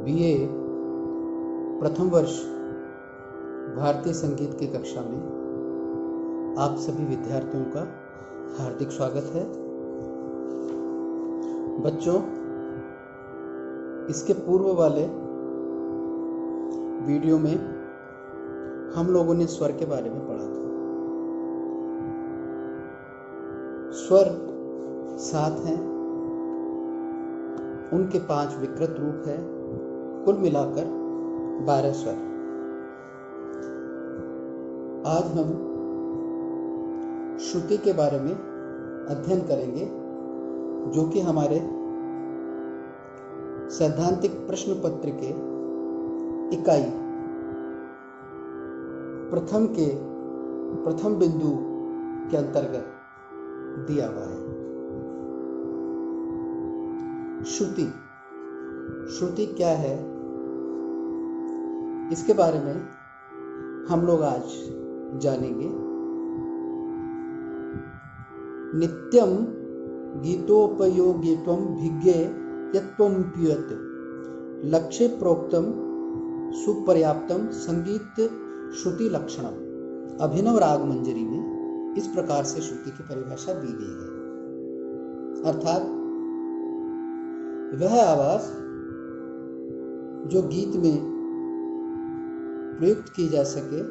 BA प्रथम वर्ष भारतीय संगीत की कक्षा में आप सभी विद्यार्थियों का हार्दिक स्वागत है। बच्चों, इसके पूर्व वाले वीडियो में हम लोगों ने स्वर के बारे में पढ़ा था। स्वर 7 हैं, उनके 5 विकृत रूप है, कुल मिलाकर 12 स्वर। आज हम श्रुति के बारे में अध्ययन करेंगे, जो कि हमारे सैद्धांतिक प्रश्न पत्र के इकाई प्रथम बिंदु के अंतर्गत दिया हुआ है। श्रुति क्या है, इसके बारे में हम लोग आज जानेंगे। नित्यं गीतोपयोगित्वं भिज्ञे यत्त्वं प्यूयत लक्ष्ये प्रोक्तं सुपर्याप्तं संगीत श्रुति लक्षणम। अभिनव राग मंजरी में इस प्रकार से श्रुति की परिभाषा दी गई है, अर्थात वह आवाज जो गीत में प्रयुक्त की जा सके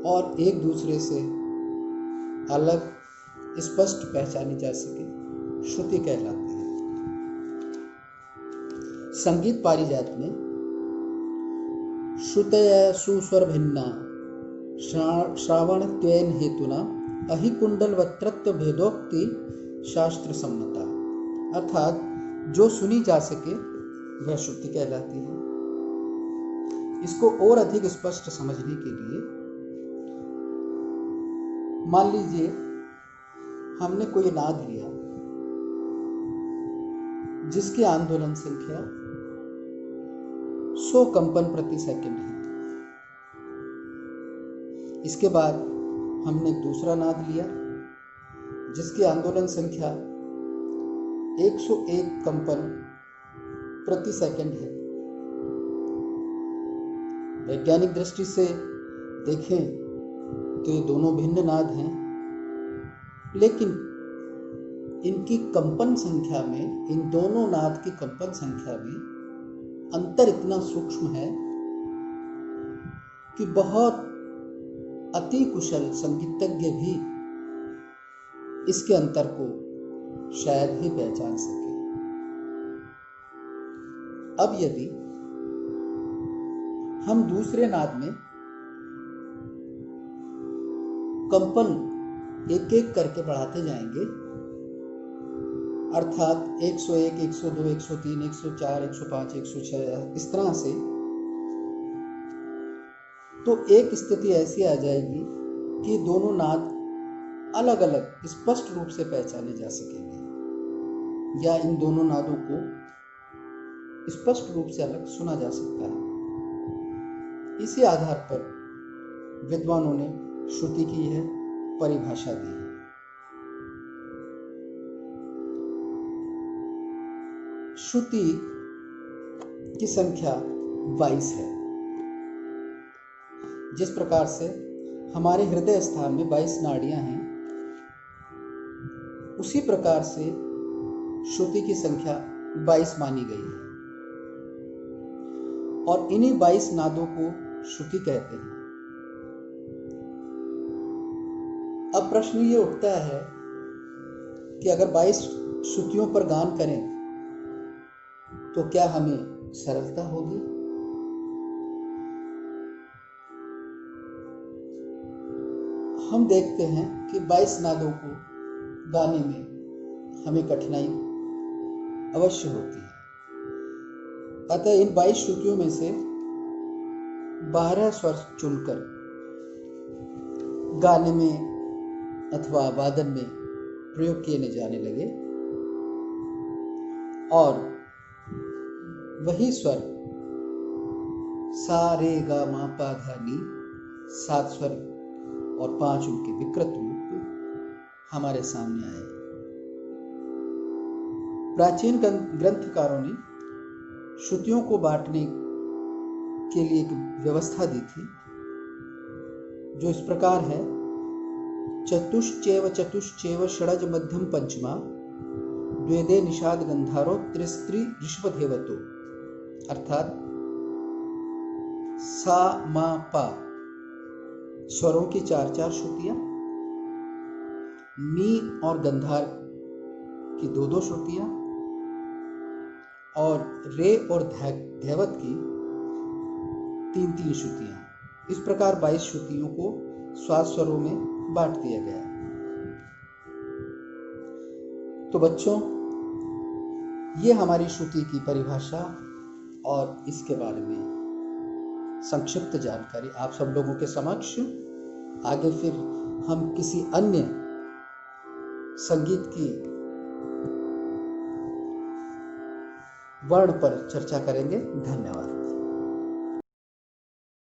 और एक दूसरे से अलग स्पष्ट पहचानी जा सके, श्रुति कहलाती है। संगीत पारिजात में श्रुतय सुस्वर भिन्ना श्रावणत्वेन हेतुना अहिकुंडलवत्रत्व भेदोक्ति शास्त्र सम्मता, अर्थात जो सुनी जा सके वह श्रुति कहलाती है। इसको और अधिक स्पष्ट समझने के लिए मान लीजिए हमने कोई नाद लिया जिसकी आंदोलन संख्या 100 कंपन प्रति सेकंड है। इसके बाद हमने दूसरा नाद लिया जिसकी आंदोलन संख्या 101 कंपन प्रति सेकंड है। वैज्ञानिक दृष्टि से देखें तो ये दोनों भिन्न नाद हैं, लेकिन इनकी कंपन संख्या में, इन दोनों नाद की कंपन संख्या में अंतर इतना सूक्ष्म है कि बहुत अति कुशल संगीतज्ञ भी इसके अंतर को शायद ही पहचान सके। अब यदि हम दूसरे नाद में कंपन एक एक करके बढ़ाते जाएंगे, अर्थात 101, 102, 103, 104, 105, 106 इस तरह से, तो एक स्थिति ऐसी आ जाएगी कि दोनों नाद अलग अलग स्पष्ट रूप से पहचाने जा सकेंगे, या इन दोनों नादों को स्पष्ट रूप से अलग सुना जा सकता है। इसी आधार पर विद्वानों ने श्रुति की यह परिभाषा दी है। श्रुति की संख्या 22 है। जिस प्रकार से हमारे हृदय स्थान में 22 नाड़ियां हैं, उसी प्रकार से श्रुति की संख्या 22 मानी गई है, और इन्हीं 22 नादों को श्रुति कहते हैं। अब प्रश्न ये उठता है कि अगर 22 श्रुतियों पर गान करें तो क्या हमें सरलता होगी? हम देखते हैं कि 22 नादों को गाने में हमें कठिनाई अवश्य होती है। अतः इन 22 श्रुतियों में से 12 स्वर चुनकर गाने में अथवा वादन में प्रयोग किए जाने लगे, और वही स्वर सा रे गा मा पा धा नी, 7 स्वर और 5 उनके विकृत रूप हमारे सामने आए। प्राचीन ग्रंथकारों ने श्रुतियों को बांटने के लिए एक व्यवस्था दी थी, जो इस प्रकार है: चतुश्चैव षडज मध्यम पंचमा द्वेदे निषाद गंधारो त्रिस्त्री ऋषभदेवतो। अर्थात सा मा पा स्वरों की 4-4 श्रुतियां, नी और गंधार की 2-2 श्रुतियां, और रे और धैवत की 3-3 श्रुतियां। इस प्रकार 22 श्रुतियों को स्वाद स्वरों में बांट दिया गया। तो बच्चों, ये हमारी श्रुति की परिभाषा और इसके बारे में संक्षिप्त जानकारी आप सब लोगों के समक्ष। आगे फिर हम किसी अन्य संगीत की वर्ण पर चर्चा करेंगे। धन्यवाद।